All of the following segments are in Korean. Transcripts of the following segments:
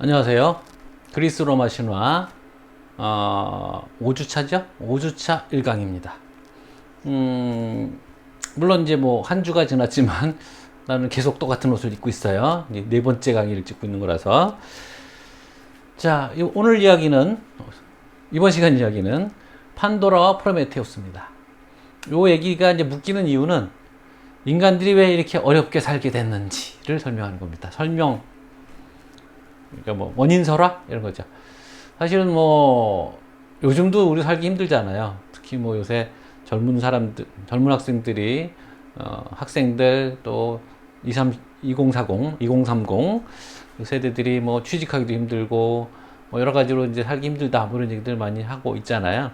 안녕하세요. 그리스 로마 신화 5주차죠? 5주차 1강입니다. 물론 이제 뭐 한 주가 지났지만 나는 계속 똑같은 옷을 입고 있어요. 이제 네 번째 강의를 찍고 있는 거라서. 자, 오늘 이야기는, 이번 시간 이야기는 판도라와 프로메테우스입니다. 요 얘기가 이제 묶이는 이유는 인간들이 왜 이렇게 어렵게 살게 됐는지를 설명하는 겁니다. 그러니까 뭐 원인설화 이런 거죠. 사실은 뭐 요즘도 우리 살기 힘들잖아요. 특히 뭐 요새 젊은 사람들, 젊은 학생들이 학생들 또 2040, 2030 세대들이 뭐 취직하기도 힘들고 뭐 여러 가지로 이제 살기 힘들다 뭐 이런 얘기들 많이 하고 있잖아요.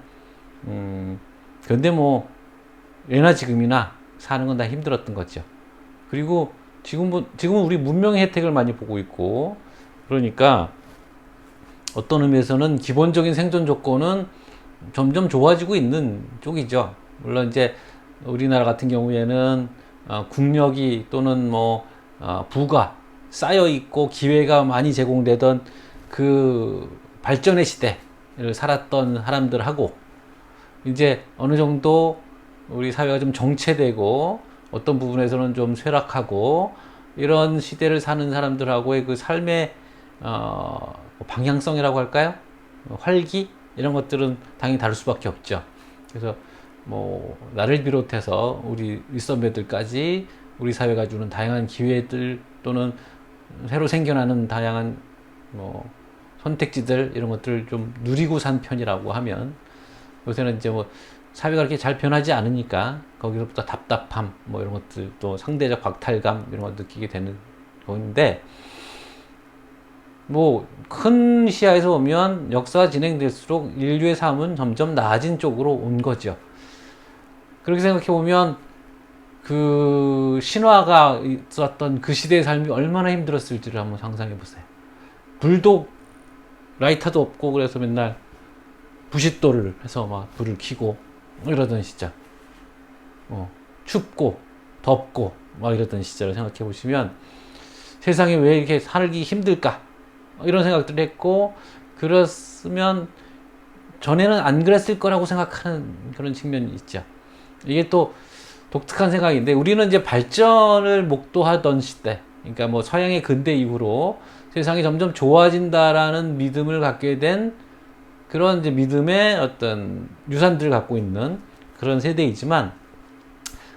그런데 뭐 예나 지금이나 사는 건 다 힘들었던 거죠. 그리고 지금은 우리 문명의 혜택을 많이 보고 있고 그러니까 어떤 의미에서는 기본적인 생존 조건은 점점 좋아지고 있는 쪽이죠. 물론 이제 우리나라 같은 경우에는 국력이 또는 뭐 부가 쌓여 있고 기회가 많이 제공되던 그 발전의 시대를 살았던 사람들하고 이제 어느 정도 우리 사회가 좀 정체되고 어떤 부분에서는 좀 쇠락하고 이런 시대를 사는 사람들하고의 그 삶의 방향성이라고 할까요? 활기 이런 것들은 당연히 다를 수밖에 없죠. 그래서 뭐 나를 비롯해서 우리 윗선배들까지 우리 사회가 주는 다양한 기회들 또는 새로 생겨나는 다양한 뭐 선택지들 이런 것들을 좀 누리고 산 편이라고 하면 요새는 이제 뭐 사회가 그렇게 잘 변하지 않으니까 거기서부터 답답함 뭐 이런 것들 또 상대적 박탈감 이런 걸 느끼게 되는 건데 뭐 큰 시야에서 보면 역사가 진행될수록 인류의 삶은 점점 나아진 쪽으로 온 거죠. 그렇게 생각해 보면 그 신화가 있었던 그 시대의 삶이 얼마나 힘들었을지를 한번 상상해 보세요. 불도 라이터도 없고 그래서 맨날 부싯돌을 해서 막 불을 켜고 이러던 시절, 춥고 덥고 막 이러던 시절을 생각해 보시면 세상에 왜 이렇게 살기 힘들까? 이런 생각들을 했고 그랬으면 전에는 안 그랬을 거라고 생각하는 그런 측면이 있죠. 이게 또 독특한 생각인데 우리는 이제 발전을 목도하던 시대, 그러니까 뭐 서양의 근대 이후로 세상이 점점 좋아진다라는 믿음을 갖게 된 그런 이제 믿음의 어떤 유산들을 갖고 있는 그런 세대이지만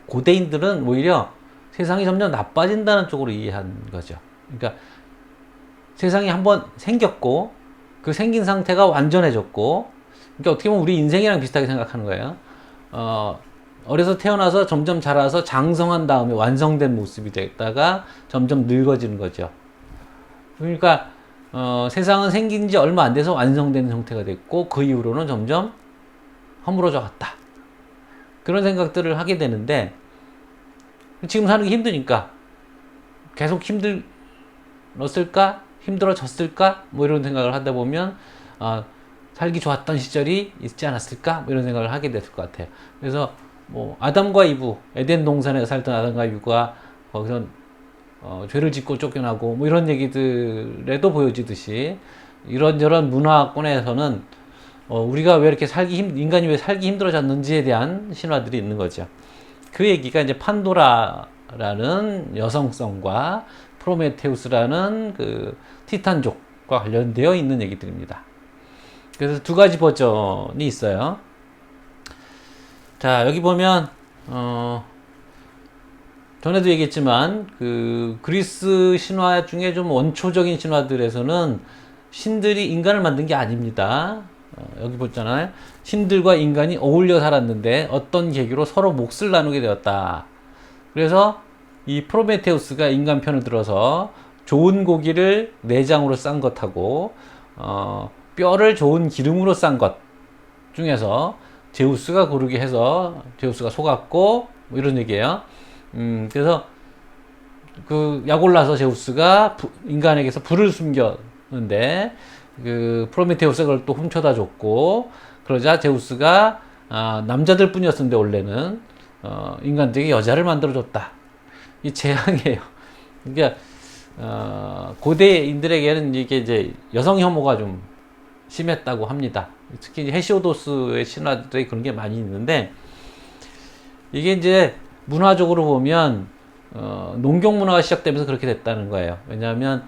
고대인들은 오히려 세상이 점점 나빠진다는 쪽으로 이해한 거죠. 그러니까 세상이 한번 생겼고 그 생긴 상태가 완전해졌고 그러니까 어떻게 보면 우리 인생이랑 비슷하게 생각하는 거예요. 어려서 태어나서 점점 자라서 장성한 다음에 완성된 모습이 됐다가 점점 늙어지는 거죠. 그러니까 세상은 생긴 지 얼마 안 돼서 완성된 형태가 됐고 그 이후로는 점점 허물어져 갔다. 그런 생각들을 하게 되는데 지금 사는 게 힘드니까 계속 힘들었을까? 힘들어졌을까? 뭐 이런 생각을 하다 보면 살기 좋았던 시절이 있지 않았을까? 뭐 이런 생각을 하게 됐을 것 같아요. 그래서 뭐 아담과 이브, 에덴 동산에 살던 아담과 이브가 거기서 죄를 짓고 쫓겨나고 뭐 이런 얘기들에도 보여지듯이 이런저런 문화권에서는 우리가 왜 이렇게 인간이 왜 살기 힘들어졌는지에 대한 신화들이 있는 거죠. 그 얘기가 이제 판도라라는 여성성과 프로메테우스라는 그 티탄족과 관련되어 있는 얘기들입니다. 그래서 두 가지 버전이 있어요. 자, 여기 보면 전에도 얘기했지만 그 그리스 신화 중에 좀 원초적인 신화들에서는 신들이 인간을 만든 게 아닙니다. 여기 보잖아요. 신들과 인간이 어울려 살았는데 어떤 계기로 서로 몫을 나누게 되었다. 그래서 이 프로메테우스가 인간 편을 들어서 좋은 고기를 내장으로 싼 것하고 뼈를 좋은 기름으로 싼 것 중에서 제우스가 고르게 해서 제우스가 속았고 뭐 이런 얘기예요. 그래서 그 약올라서 제우스가 인간에게서 불을 숨겼는데 그 프로메테우스가 그걸 또 훔쳐다 줬고 그러자 제우스가 남자들 뿐이었는데 원래는 인간들에게 여자를 만들어 줬다. 이 재앙이에요. 그러니까 고대인들에게는 이게 이제 여성 혐오가 좀 심했다고 합니다. 특히 이제 헤시오도스의 신화들이 그런 게 많이 있는데, 이게 이제 문화적으로 보면 농경 문화가 시작되면서 그렇게 됐다는 거예요. 왜냐하면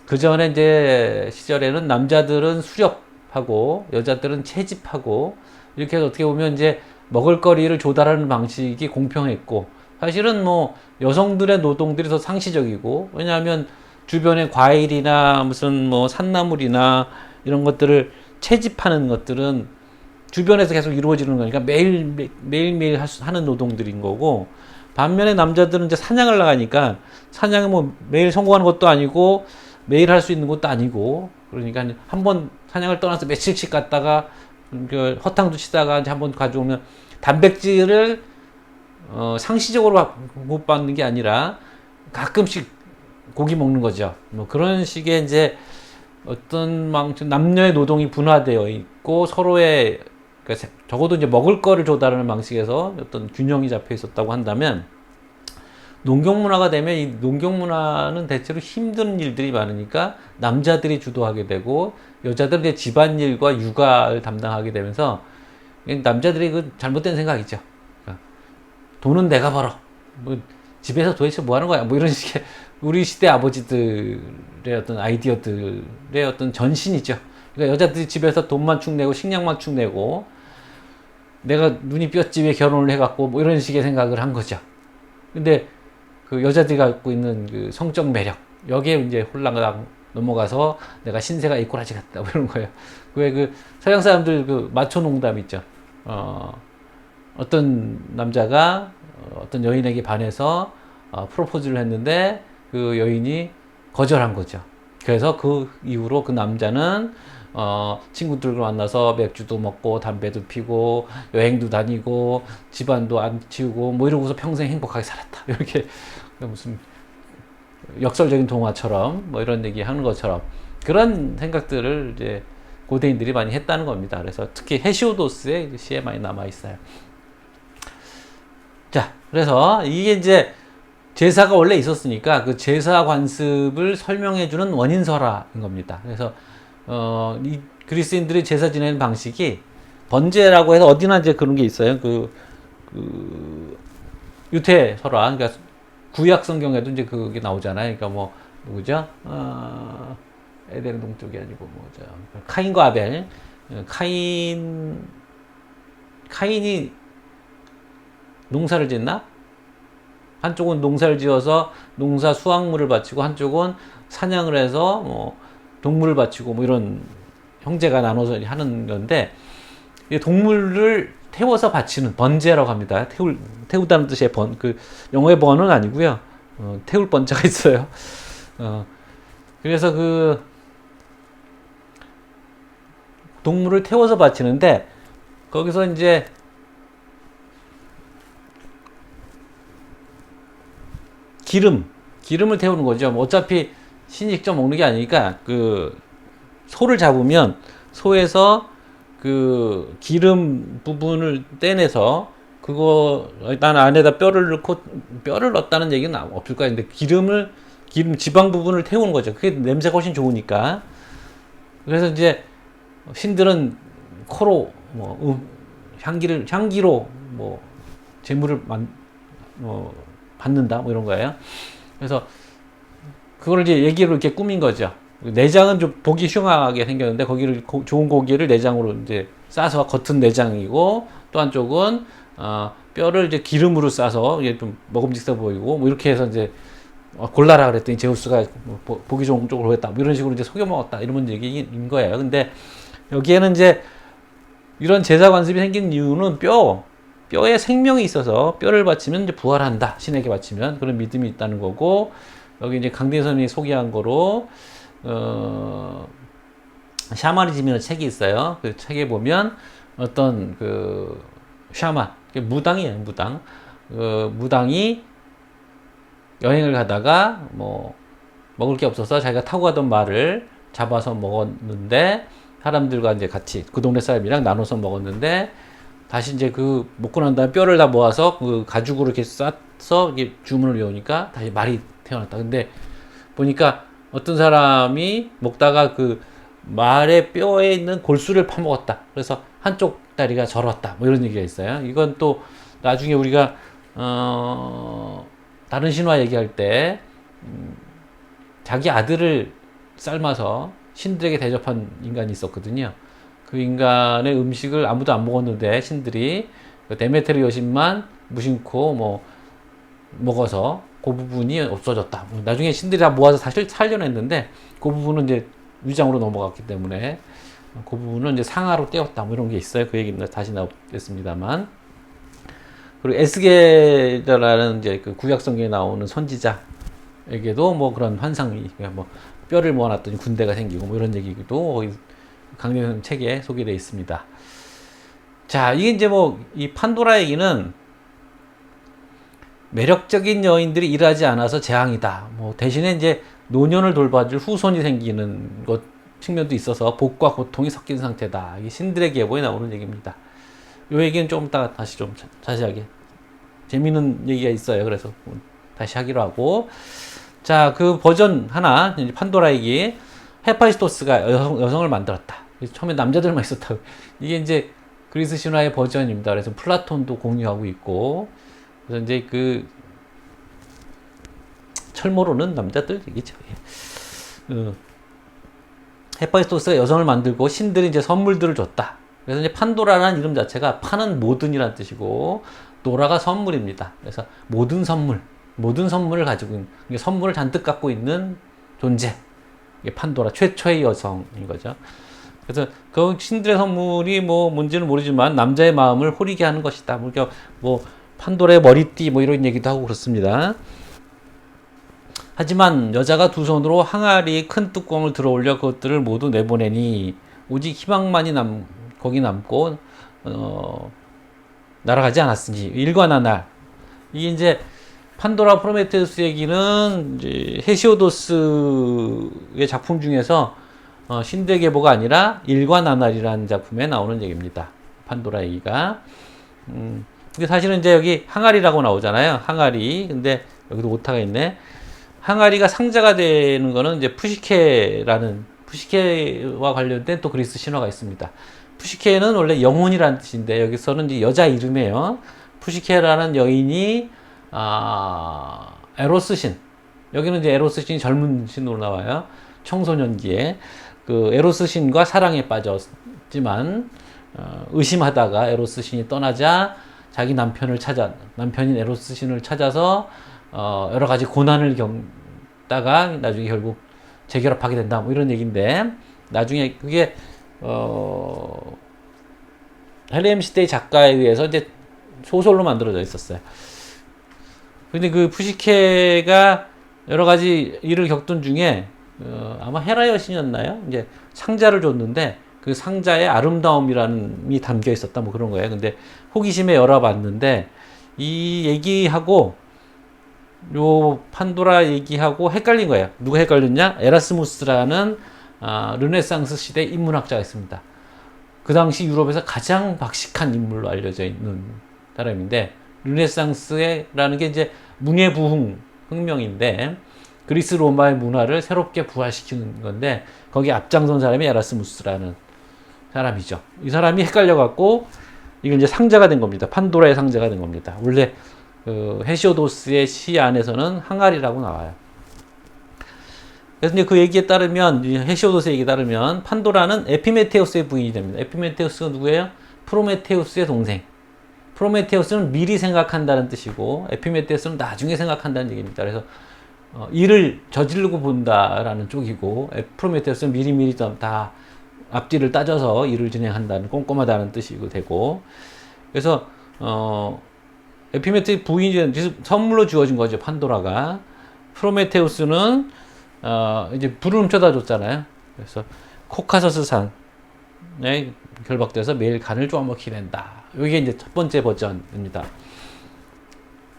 그 전에 이제 시절에는 남자들은 수렵하고 여자들은 채집하고 이렇게 해서 어떻게 보면 이제 먹을거리를 조달하는 방식이 공평했고, 사실은 뭐 여성들의 노동들이 더 상시적이고, 왜냐하면 주변에 과일이나 무슨 뭐 산나물이나 이런 것들을 채집하는 것들은 주변에서 계속 이루어지는 거니까 매일매일 하는 노동들인 거고, 반면에 남자들은 이제 사냥을 나가니까 사냥은 뭐 매일 성공하는 것도 아니고 매일 할 수 있는 것도 아니고, 그러니까 한 번 사냥을 떠나서 며칠씩 갔다가 그 허탕도 치다가 이제 한번 가져오면 단백질을 상시적으로 못 받는 게 아니라 가끔씩 고기 먹는 거죠. 뭐 그런 식의 이제 어떤 남녀의 노동이 분화되어 있고 서로의, 그러니까 적어도 이제 먹을 거를 조달하는 방식에서 어떤 균형이 잡혀 있었다고 한다면, 농경 문화가 되면 이 농경 문화는 대체로 힘든 일들이 많으니까 남자들이 주도하게 되고 여자들은 이제 집안일과 육아를 담당하게 되면서, 남자들이 그 잘못된 생각이죠. 그러니까 돈은 내가 벌어. 뭐 집에서 도대체 뭐 하는 거야? 뭐 이런 식의 우리 시대 아버지들의 어떤 아이디어들의 어떤 전신이죠. 그러니까 여자들이 집에서 돈만 축내고 식량만 축내고 내가 눈이 뼈지 왜 결혼을 해갖고 뭐 이런 식의 생각을 한 거죠. 근데 그 여자들이 갖고 있는 그 성적 매력, 여기에 이제 홀랑 넘어가서 내가 신세가 이꼬라지 같다 뭐 이런 거예요. 왜 그 서양 사람들 그 마초 농담 있죠. 어떤 남자가 어떤 여인에게 반해서 프로포즈를 했는데 그 여인이 거절한 거죠. 그래서 그 이후로 그 남자는 친구들과 만나서 맥주도 먹고 담배도 피고 여행도 다니고 집안도 안 치우고 뭐 이러고서 평생 행복하게 살았다. 이렇게 무슨 역설적인 동화처럼 뭐 이런 얘기 하는 것처럼 그런 생각들을 이제 고대인들이 많이 했다는 겁니다. 그래서 특히 헤시오도스의 시에 많이 남아 있어요. 자, 그래서 이게 이제 제사가 원래 있었으니까 그 제사 관습을 설명해주는 원인설화인 겁니다. 그래서 이 그리스인들이 제사 지내는 방식이 번제라고 해서 어디나 이제 그런 게 있어요. 그 유태설화, 그러니까 구약 성경에도 이제 그게 나오잖아요. 그러니까 뭐 누구죠? 에덴 동쪽이 아니고 뭐죠? 카인과 아벨. 카인이 농사를 짓나? 한쪽은 농사를 지어서 농사 수확물을 바치고 한쪽은 사냥을 해서 뭐 동물을 바치고 뭐 이런 형제가 나눠서 하는 건데, 동물을 태워서 바치는 번제라고 합니다. 태우다는 뜻의 그 영어의 번은 아니고요. 태울 번자가 있어요. 그래서 그 동물을 태워서 바치는데 거기서 이제 기름을 태우는 거죠. 뭐 어차피 신이 직접 먹는 게 아니니까 그 소를 잡으면 소에서 그 기름 부분을 떼내서 그거 일단 안에다 뼈를 넣었다는 얘기는 없을 거야. 근데 기름 지방 부분을 태우는 거죠. 그게 냄새가 훨씬 좋으니까. 그래서 이제 신들은 코로 뭐 향기로 뭐 재물을 받는다 뭐 이런 거예요. 그래서 그걸 이제 얘기로 이렇게 꾸민 거죠. 내장은 좀 보기 흉하게 생겼는데 거기를 좋은 고기를 내장으로 이제 싸서 겉은 내장이고 또 한쪽은 뼈를 이제 기름으로 싸서 이게 좀 먹음직스러워 보이고 뭐 이렇게 해서 이제 골라라 그랬더니 제우스가 뭐 보기 좋은 쪽으로 했다 뭐 이런 식으로 이제 속여 먹었다 이런 얘기인 거예요. 근데 여기에는 이제 이런 제사 관습이 생긴 이유는 뼈에 생명이 있어서 뼈를 바치면 이제 부활한다. 신에게 바치면 그런 믿음이 있다는 거고, 여기 이제 강대선이 소개한 거로 샤머니즘이라는 책이 있어요. 그 책에 보면 어떤 그 샤만, 무당이에요, 무당. 무당이 여행을 가다가 뭐 먹을 게 없어서 자기가 타고 가던 말을 잡아서 먹었는데 사람들과 이제 같이 그 동네 사람이랑 나눠서 먹었는데 다시 이제 그 먹고 난 다음에 뼈를 다 모아서 그 가죽으로 이렇게 싸서 이게 주문을 외우니까 다시 말이 태어났다. 근데 보니까 어떤 사람이 먹다가 그 말의 뼈에 있는 골수를 파먹었다. 그래서 한쪽 다리가 절었다. 뭐 이런 얘기가 있어요. 이건 또 나중에 우리가 다른 신화 얘기할 때 자기 아들을 삶아서 신들에게 대접한 인간이 있었거든요. 그 인간의 음식을 아무도 안 먹었는데 신들이 데메테르 여신만 무심코 뭐 먹어서 그 부분이 없어졌다. 나중에 신들이 다 모아서 사실 살려냈는데 그 부분은 이제 위장으로 넘어갔기 때문에 그 부분은 이제 상하로 떼었다. 뭐 이런 게 있어요. 그 얘기는 다시 나오겠습니다만. 그리고 에스겔이라는 이제 그 구약 성경에 나오는 선지자에게도 뭐 그런 환상이 뭐 뼈를 모아놨더니 군대가 생기고 뭐 이런 얘기도 강림 책에 소개되어 있습니다. 자, 이게 이제 뭐 이 판도라 얘기는 매력적인 여인들이 일하지 않아서 재앙이다. 뭐 대신에 이제 노년을 돌봐줄 후손이 생기는 것 측면도 있어서 복과 고통이 섞인 상태다. 이게 신들의 계보에 나오는 얘기입니다. 이 얘기는 좀 이따가 다시 좀 자세하게 재미있는 얘기가 있어요. 그래서 다시 하기로 하고, 자, 그 버전 하나, 이제 판도라 얘기. 헤파이스토스가 여성을 만들었다. 처음에 남자들만 있었다고. 이게 이제 그리스 신화의 버전입니다. 그래서 플라톤도 공유하고 있고, 그래서 이제 그 철모로는 남자들 얘기죠. 헤파이스토스가 여성을 만들고 신들이 이제 선물들을 줬다. 그래서 이제 판도라라는 이름 자체가 파는 모든이란 뜻이고 도라가 선물입니다. 그래서 모든 선물을 가지고 있는, 선물을 잔뜩 갖고 있는 존재. 이게 판도라 최초의 여성인 거죠. 그래서 그 신들의 선물이 뭐 뭔지는 모르지만 남자의 마음을 호리게 하는 것이다. 뭐 판도라의 머리띠 뭐 이런 얘기도 하고 그렇습니다. 하지만 여자가 두 손으로 항아리 큰 뚜껑을 들어 올려 그것들을 모두 내보내니 오직 희망만이 거기 남고 날아가지 않았으니 일관하날. 이게 이제 판도라 프로메테우스 얘기는 이제 헤시오도스의 작품 중에서 신대 계보가 아니라 일관하날이라는 작품에 나오는 얘기입니다. 판도라 얘기가. 근데 사실은 이제 여기 항아리라고 나오잖아요. 항아리. 근데 여기도 오타가 있네. 항아리가 상자가 되는 거는 이제 푸시케와 관련된 또 그리스 신화가 있습니다. 푸시케는 원래 영혼이라는 뜻인데 여기서는 이제 여자 이름이에요. 푸시케라는 여인이 에로스 신. 여기는 이제 에로스 신이 젊은 신으로 나와요. 청소년기에 그 에로스 신과 사랑에 빠졌지만 의심하다가 에로스 신이 떠나자 자기 남편인 에로스 신을 찾아서 여러 가지 고난을 겪다가 나중에 결국 재결합하게 된다. 뭐 이런 얘기인데 나중에 그게 헬렘 시대의 작가에 의해서 이제 소설로 만들어져 있었어요. 근데 그 푸시케가 여러 가지 일을 겪던 중에 아마 헤라 여신이었나요? 이제 상자를 줬는데 그 상자에 아름다움이라는 담겨 있었다 뭐 그런 거예요. 근데 호기심에 열어봤는데 이 얘기하고 요 판도라 얘기하고 헷갈린 거예요. 누가 헷갈렸냐? 에라스무스라는 르네상스 시대 인문학자가 있습니다. 그 당시 유럽에서 가장 박식한 인물로 알려져 있는 사람인데 르네상스라는 게 이제 문예부흥 혁명인데 그리스 로마의 문화를 새롭게 부활시키는 건데 거기 앞장선 사람이 에라스무스라는 사람이죠. 이 사람이 헷갈려갖고 이걸 이제 상자가 된 겁니다. 판도라의 상자가 된 겁니다. 원래 헤시오도스의 시 안에서는 항아리라고 나와요. 그래서 이제 그 얘기에 따르면 헤시오도스의 얘기에 따르면 판도라는 에피메테우스의 부인이 됩니다. 에피메테우스가 누구예요? 프로메테우스의 동생. 프로메테우스는 미리 생각한다는 뜻이고 에피메테우스는 나중에 생각한다는 얘기입니다. 그래서 일을 저지르고 본다라는 쪽이고 프로메테우스는 미리미리 다 앞뒤를 따져서 일을 진행한다는 꼼꼼하다는 뜻이고 되고 그래서 에피메테우스 부인이 선물로 주어진 거죠. 판도라가. 프로메테우스는 이제 불을 훔쳐다 줬잖아요. 그래서 코카서스 산에 결박돼서 매일 간을 쪼아먹게 된다. 이게 이제 첫 번째 버전입니다.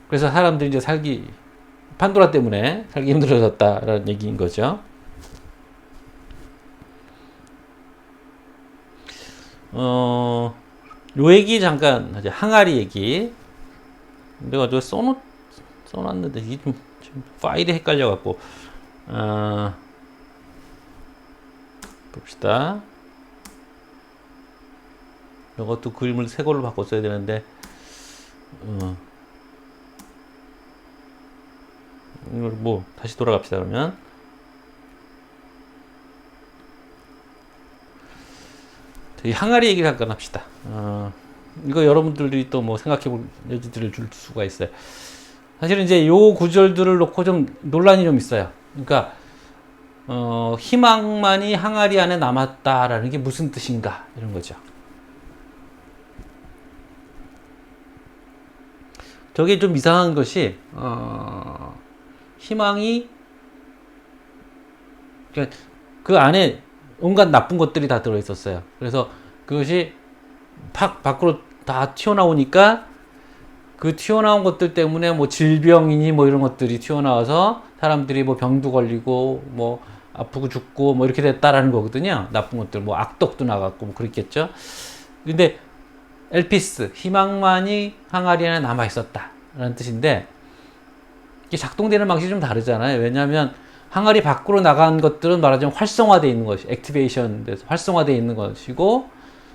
그래서 사람들이 이제 판도라 때문에 살기 힘들어졌다라는 얘기인 거죠. 요 얘기 잠깐 하죠. 항아리 얘기. 내가 저 써놨는데 이게 좀 파일이 헷갈려갖고 봅시다. 이것도 그림을 새 걸로 바꿨어야 되는데, 이걸 뭐 다시 돌아갑시다. 그러면 이 항아리 얘기를 잠깐 합시다. 이거 여러분들이 또 뭐 생각해 볼 여지들을 줄 수가 있어요. 사실은 이제 요 구절들을 놓고 좀 논란이 좀 있어요. 그러니까 희망만이 항아리 안에 남았다라는 게 무슨 뜻인가 이런 거죠. 저게 좀 이상한 것이 희망이 그러니까 그 안에 온갖 나쁜 것들이 다 들어 있었어요. 그래서 그것이 팍 밖으로 다 튀어나오니까 그 튀어나온 것들 때문에 뭐 질병이니 뭐 이런 것들이 튀어나와서 사람들이 뭐 병도 걸리고 뭐 아프고 죽고 뭐 이렇게 됐다라는 거거든요. 나쁜 것들 뭐 악독도 나갔고 뭐 그랬겠죠. 근데 엘피스 희망만이 항아리 안에 남아 있었다라는 뜻인데 이게 작동되는 방식이 좀 다르잖아요. 왜냐하면 항아리 밖으로 나간 것들은 말하자면 활성화되어 있는 것이 액티베이션 돼서 활성화되어 있는 것이고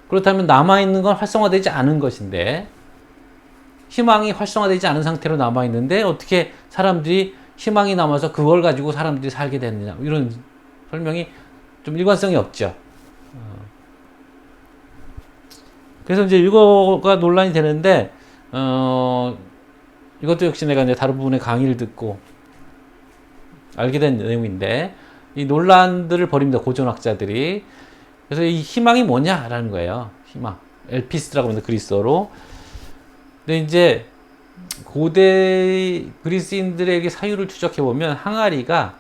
그렇다면 남아있는 건 활성화되지 않은 것인데 희망이 활성화되지 않은 상태로 남아있는데 어떻게 사람들이 희망이 남아서 그걸 가지고 사람들이 살게 됐느냐 이런 설명이 좀 일관성이 없죠. 그래서 이제 이거가 논란이 되는데 이것도 역시 내가 이제 다른 부분의 강의를 듣고 알게 된 내용인데 이 논란들을 벌입니다. 고전학자들이. 그래서 이 희망이 뭐냐라는 거예요. 희망. 엘피스라고 하는데 그리스어로. 근데 이제 고대 그리스인들에게 사유를 추적해 보면 항아리가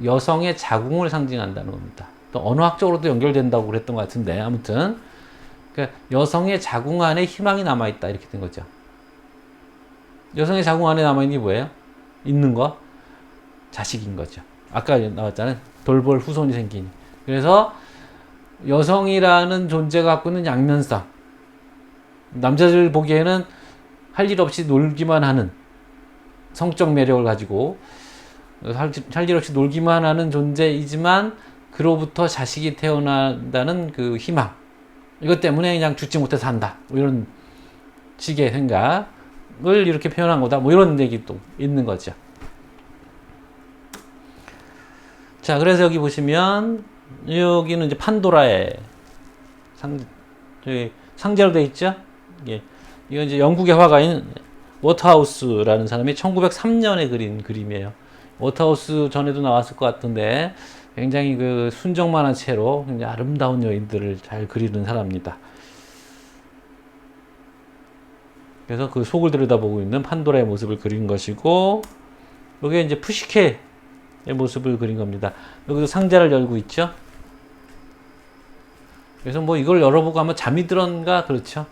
여성의 자궁을 상징한다는 겁니다. 또 언어학적으로도 연결된다고 그랬던 것 같은데 아무튼 그러니까 여성의 자궁 안에 희망이 남아 있다 이렇게 된 거죠. 여성의 자궁 안에 남아 있는 게 뭐예요? 있는 거 자식인 거죠. 아까 나왔잖아요. 돌볼 후손이 생기니. 그래서 여성이라는 존재가 갖고 있는 양면성. 남자들 보기에는 할 일 없이 놀기만 하는 성적 매력을 가지고 할 일 없이 놀기만 하는 존재이지만 그로부터 자식이 태어난다는 그 희망. 이것 때문에 그냥 죽지 못해 산다. 뭐 이런 식의 생각을 이렇게 표현한 거다. 뭐 이런 얘기도 있는 거죠. 자, 그래서 여기 보시면 여기는 이제 판도라의 상자로 되어 있죠. 예. 이건 이제 영국의 화가인 워터하우스라는 사람이 1903년에 그린 그림이에요. 워터하우스 전에도 나왔을 것 같은데 굉장히 그 순정만한 채로 굉장히 아름다운 여인들을 잘 그리는 사람입니다. 그래서 그 속을 들여다보고 있는 판도라의 모습을 그린 것이고 여기 이제 푸시케의 모습을 그린 겁니다. 여기도 상자를 열고 있죠. 그래서 뭐 이걸 열어보고 하면 잠이 들었는가 그렇죠.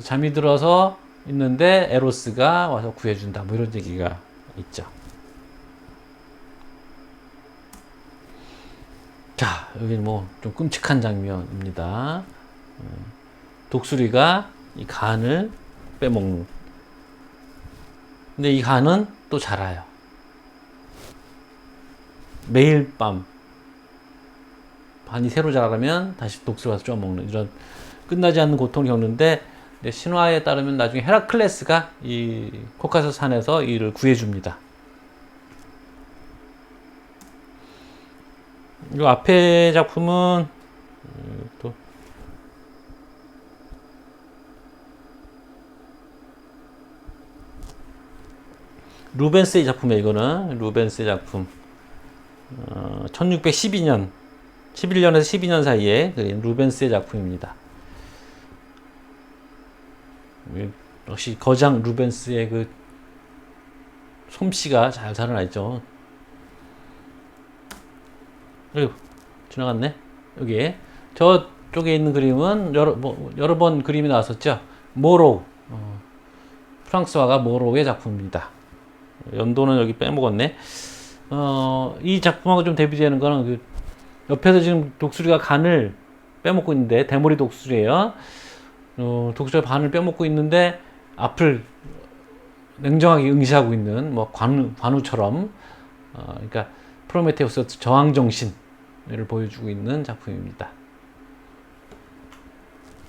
잠이 들어서 있는데 에로스가 와서 구해준다 뭐 이런 얘기가 있죠. 자, 여기 뭐 좀 끔찍한 장면입니다. 독수리가 이 간을 빼먹는. 근데 이 간은 또 자라요. 매일 밤 반이 새로 자라면 다시 독수리가 와서 쪼아먹는 이런 끝나지 않는 고통을 겪는데 신화에 따르면 나중에 헤라클레스가 이 코카소스 산에서 이를 구해줍니다. 이 앞에 작품은 또 루벤스의 작품이에요. 이거는 루벤스의 작품 1612년 11년에서 12년 사이에 그린 루벤스의 작품입니다. 역시 거장 루벤스의 그 솜씨가 잘 살아나 있죠. 어휴, 지나갔네. 여기 저쪽에 있는 그림은 여러 번 그림이 나왔었죠. 모로우 프랑스 화가 모로우의 작품입니다. 연도는 여기 빼먹었네. 이 작품하고 좀 대비되는 거는 그 옆에서 지금 독수리가 간을 빼먹고 있는데 대머리 독수리예요. 독수리가 반을 빼먹고 있는데 앞을 냉정하게 응시하고 있는 뭐 관우처럼 그러니까 프로메테우스 저항 정신이 보여주고 있는 작품입니다.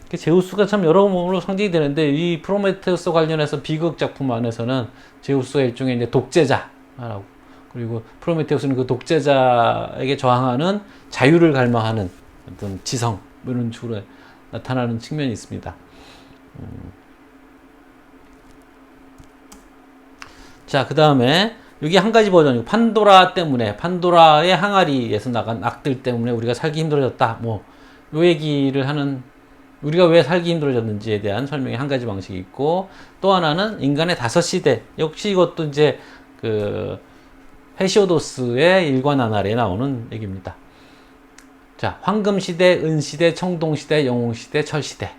제우스가 참 여러모로 상징이 되는데, 이 프로메테우스 관련해서 비극 작품 안에서는 제우스가 일종의 이제 독재자라고, 그리고 프로메테우스는 그 독재자에게 저항하는 자유를 갈망하는 어떤 지성, 이런 식으로 나타나는 측면이 있습니다. 자, 그 다음에 여기 한 가지 버전이고, 판도라 때문에, 판도라의 항아리에서 나간 악들 때문에 우리가 살기 힘들어졌다. 뭐, 요 얘기를 하는, 우리가 왜 살기 힘들어졌는지에 대한 설명이 한 가지 방식이 있고, 또 하나는 인간의 5시대. 역시 이것도 이제 그 헤시오도스의 일과나날에 나오는 얘기입니다. 자, 황금시대, 은시대, 청동시대, 영웅시대, 철시대.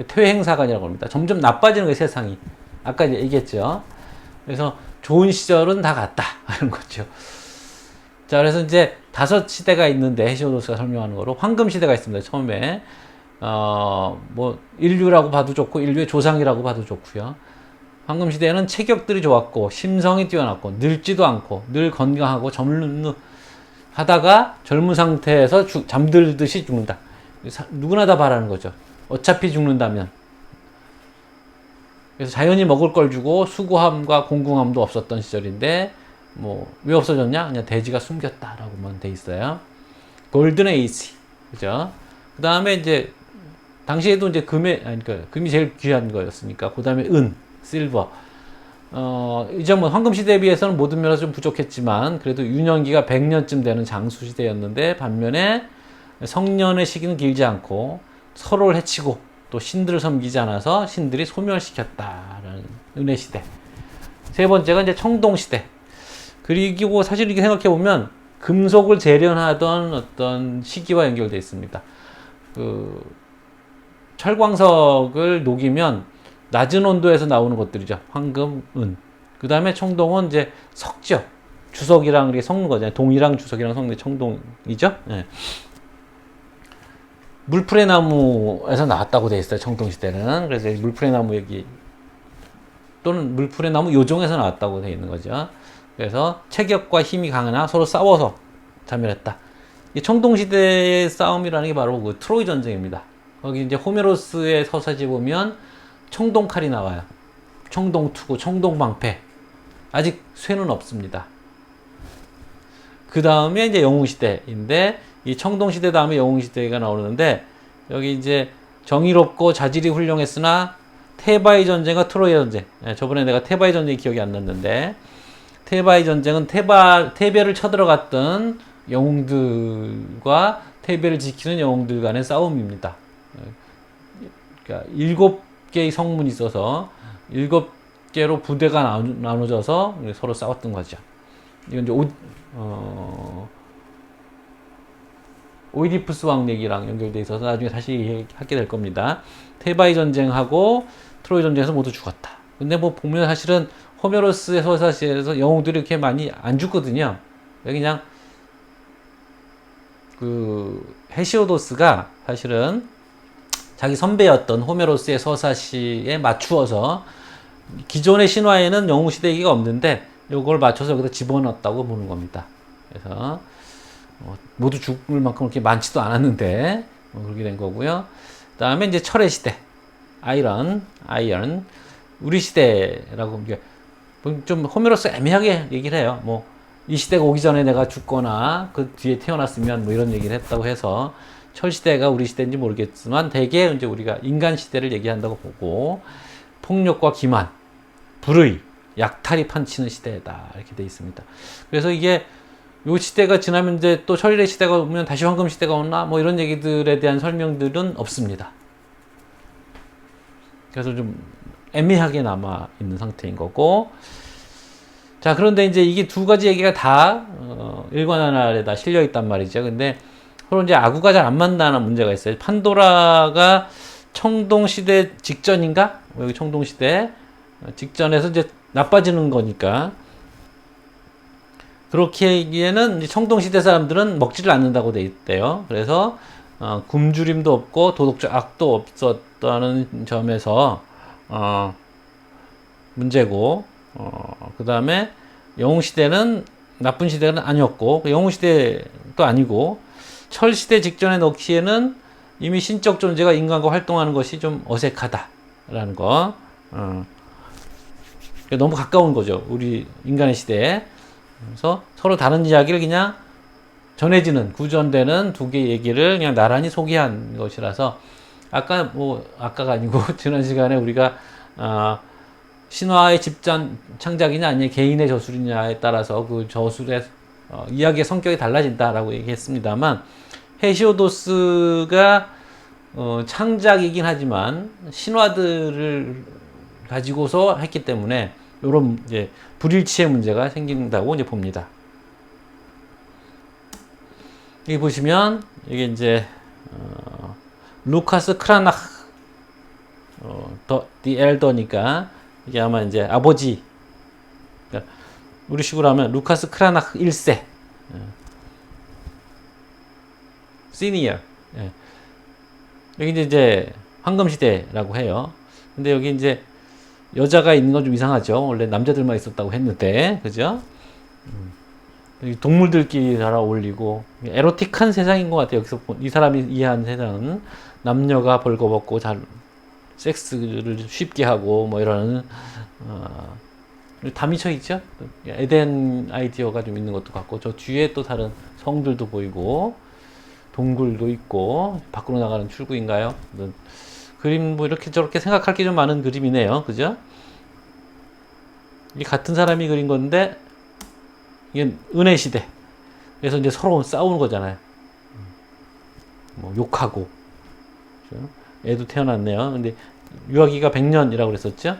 퇴행사관이라고 합니다. 점점 나빠지는 거예요, 세상이. 아까 얘기했죠. 그래서 좋은 시절은 다 갔다. 이런 거죠. 자, 그래서 이제 5시대가 있는데, 헤시오도스가 설명하는 거로 황금시대가 있습니다. 처음에. 뭐, 인류라고 봐도 좋고, 인류의 조상이라고 봐도 좋고요. 황금시대에는 체격들이 좋았고, 심성이 뛰어났고, 늙지도 않고, 늘 건강하고, 하다가 젊은 상태에서 잠들듯이 죽는다. 누구나 다 바라는 거죠. 어차피 죽는다면. 그래서 자연이 먹을 걸 주고 수고함과 공궁함도 없었던 시절인데, 뭐, 왜 없어졌냐? 그냥 대지가 숨겼다라고만 돼 있어요. 골든 에이지. 그죠? 그 다음에 이제, 당시에도 이제 금이 제일 귀한 거였으니까, 그 다음에 실버. 이제 뭐 황금시대에 비해서는 모든 면에서 좀 부족했지만, 그래도 유년기가 100년쯤 되는 장수시대였는데, 반면에 성년의 시기는 길지 않고, 서로를 해치고, 또 신들을 섬기지 않아서 신들이 소멸시켰다라는 은혜시대. 세 번째가 이제 청동시대. 그리고 사실 이렇게 생각해보면, 금속을 재련하던 어떤 시기와 연결되어 있습니다. 철광석을 녹이면 낮은 온도에서 나오는 것들이죠. 황금, 은. 그 다음에 청동은 이제 석죠. 주석이랑 이렇게 섞는 거잖아요. 동이랑 주석이랑 섞는 게 청동이죠. 네. 물풀의 나무에서 나왔다고 되어 있어요. 청동시대는. 그래서 물풀의 나무 얘기, 또는 물풀의 나무 요종에서 나왔다고 되어 있는 거죠. 그래서 체격과 힘이 강하나 서로 싸워서 자멸했다. 이 청동시대의 싸움이라는 게 바로 그 트로이 전쟁입니다. 거기 이제 호메로스의 서사지 보면 청동칼이 나와요. 청동투구, 청동방패. 아직 쇠는 없습니다. 그 다음에 이제 영웅시대인데, 이 청동시대 다음에 영웅시대가 나오는데, 여기 이제 정의롭고 자질이 훌륭했으나 테바의 전쟁과 트로이 전쟁. 저번에 내가 테바의 전쟁이 기억이 안 났는데, 테바의 전쟁은 테베를 쳐들어갔던 영웅들과 테베를 지키는 영웅들 간의 싸움입니다. 그러니까 7개의 성문이 있어서 7개로 부대가 나눠져서 서로 싸웠던 거죠. 이건 이제 오이디푸스 왕 얘기랑 연결돼 있어서 나중에 다시 얘기하게 될 겁니다. 테바의 전쟁하고 트로이 전쟁에서 모두 죽었다. 근데 뭐 보면 사실은 호메로스의 서사시에서 영웅들이 이렇게 많이 안 죽거든요. 그냥 그 헤시오도스가 사실은 자기 선배였던 호메로스의 서사시에 맞추어서, 기존의 신화에는 영웅시대 얘기가 없는데 이걸 맞춰서 여기다 집어넣었다고 보는 겁니다. 그래서 모두 죽을 만큼 그렇게 많지도 않았는데 그렇게 된 거고요. 그 다음에 이제 철의 시대, 아이런, 우리 시대라고, 좀 호메로스 애매하게 얘기를 해요. 뭐 이 시대가 오기 전에 내가 죽거나 그 뒤에 태어났으면 뭐 이런 얘기를 했다고 해서 철시대가 우리 시대인지 모르겠지만, 대개 이제 우리가 인간 시대를 얘기한다고 보고, 폭력과 기만, 불의, 약탈이 판치는 시대다 이렇게 돼 있습니다. 그래서 이게 요 시대가 지나면 이제 또 철의 시대가 오면 다시 황금 시대가 오나 뭐 이런 얘기들에 대한 설명들은 없습니다. 그래서 좀 애매하게 남아 있는 상태인 거고. 자, 그런데 이제 이게 두 가지 얘기가 다 일관하나에다 실려 있단 말이죠. 근데 서로 이제 아구가 잘 안 맞는다는 문제가 있어요. 판도라가 청동시대 직전인가? 여기 청동시대 직전에서 이제 나빠지는 거니까, 그렇게 얘기에는 이제 청동시대 사람들은 먹지를 않는다고 돼 있대요. 그래서 굶주림도 없고 도덕적 악도 없었다는 점에서 문제고, 그 다음에 영웅시대는 나쁜 시대는 아니었고, 영웅시대도 아니고, 철시대 직전에 넣기에는 이미 신적 존재가 인간과 활동하는 것이 좀 어색하다라는 거. 너무 가까운 거죠. 우리 인간의 시대에. 그래서 서로 다른 이야기를 그냥 전해지는, 구전되는 두 개의 얘기를 그냥 나란히 소개한 것이라서, 아까가 아니고, 지난 시간에 우리가, 신화의 집단 창작이냐, 아니면 개인의 저술이냐에 따라서 그 저술의, 이야기의 성격이 달라진다라고 얘기했습니다만, 헤시오도스가, 창작이긴 하지만, 신화들을 가지고서 했기 때문에, 요런, 이제, 불일치의 문제가 생긴다고 이제 봅니다. 여기 보시면 이게 이제 루카스 크라나흐 the elder니까 이게 아마 이제 아버지, 그러니까 우리식으로 하면 루카스 크라나흐 1세 시니어. 여기 이제 황금시대라고 해요. 근데 여기 이제 여자가 있는 건 좀 이상하죠. 원래 남자들만 있었다고 했는데, 그죠? 동물들끼리 잘 어울리고 에로틱한 세상인 것 같아요. 여기서 이 사람이 이해한 세상은 남녀가 벌거벗고 잘 섹스를 쉽게 하고 뭐 이런 다 미쳐 있죠. 에덴 아이디어가 좀 있는 것도 같고, 저 뒤에 또 다른 성들도 보이고 동굴도 있고, 밖으로 나가는 출구인가요? 그림 뭐 이렇게 저렇게 생각할 게 좀 많은 그림이네요. 그죠? 이 같은 사람이 그린 건데, 이게 은혜 시대. 그래서 이제 서로 싸우는 거잖아요. 뭐 욕하고. 그렇죠? 애도 태어났네요. 근데 유아기가 100년이라고 그랬었죠.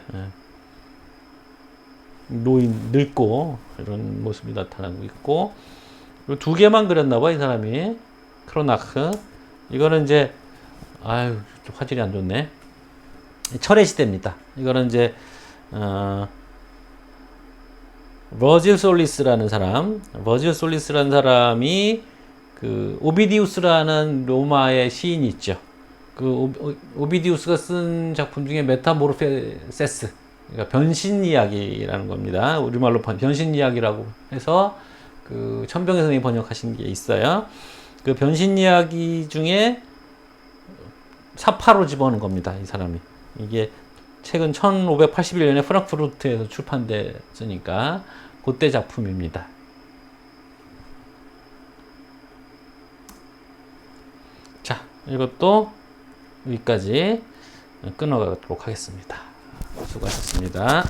노인 늙고 이런 모습이 나타나고 있고, 두 개만 그렸나 봐, 이 사람이. 크로나크. 이거는 이제 화질이 안 좋네. 철의 시대입니다. 이거는 이제 버질 솔리스라는 사람이 그 오비디우스라는 로마의 시인이 있죠. 그 오비디우스가 쓴 작품 중에 메타모르페세스, 그러니까 변신 이야기라는 겁니다. 우리말로 변신 이야기라고 해서 그 천병희 선생님이 번역하신 게 있어요. 그 변신 이야기 중에 사파로 집어넣은 겁니다, 이 사람이. 이게 최근 1581년에 프랑크푸르트에서 출판됐으니까 그때 작품입니다. 자, 이것도 여기까지 끊어가도록 하겠습니다. 수고하셨습니다.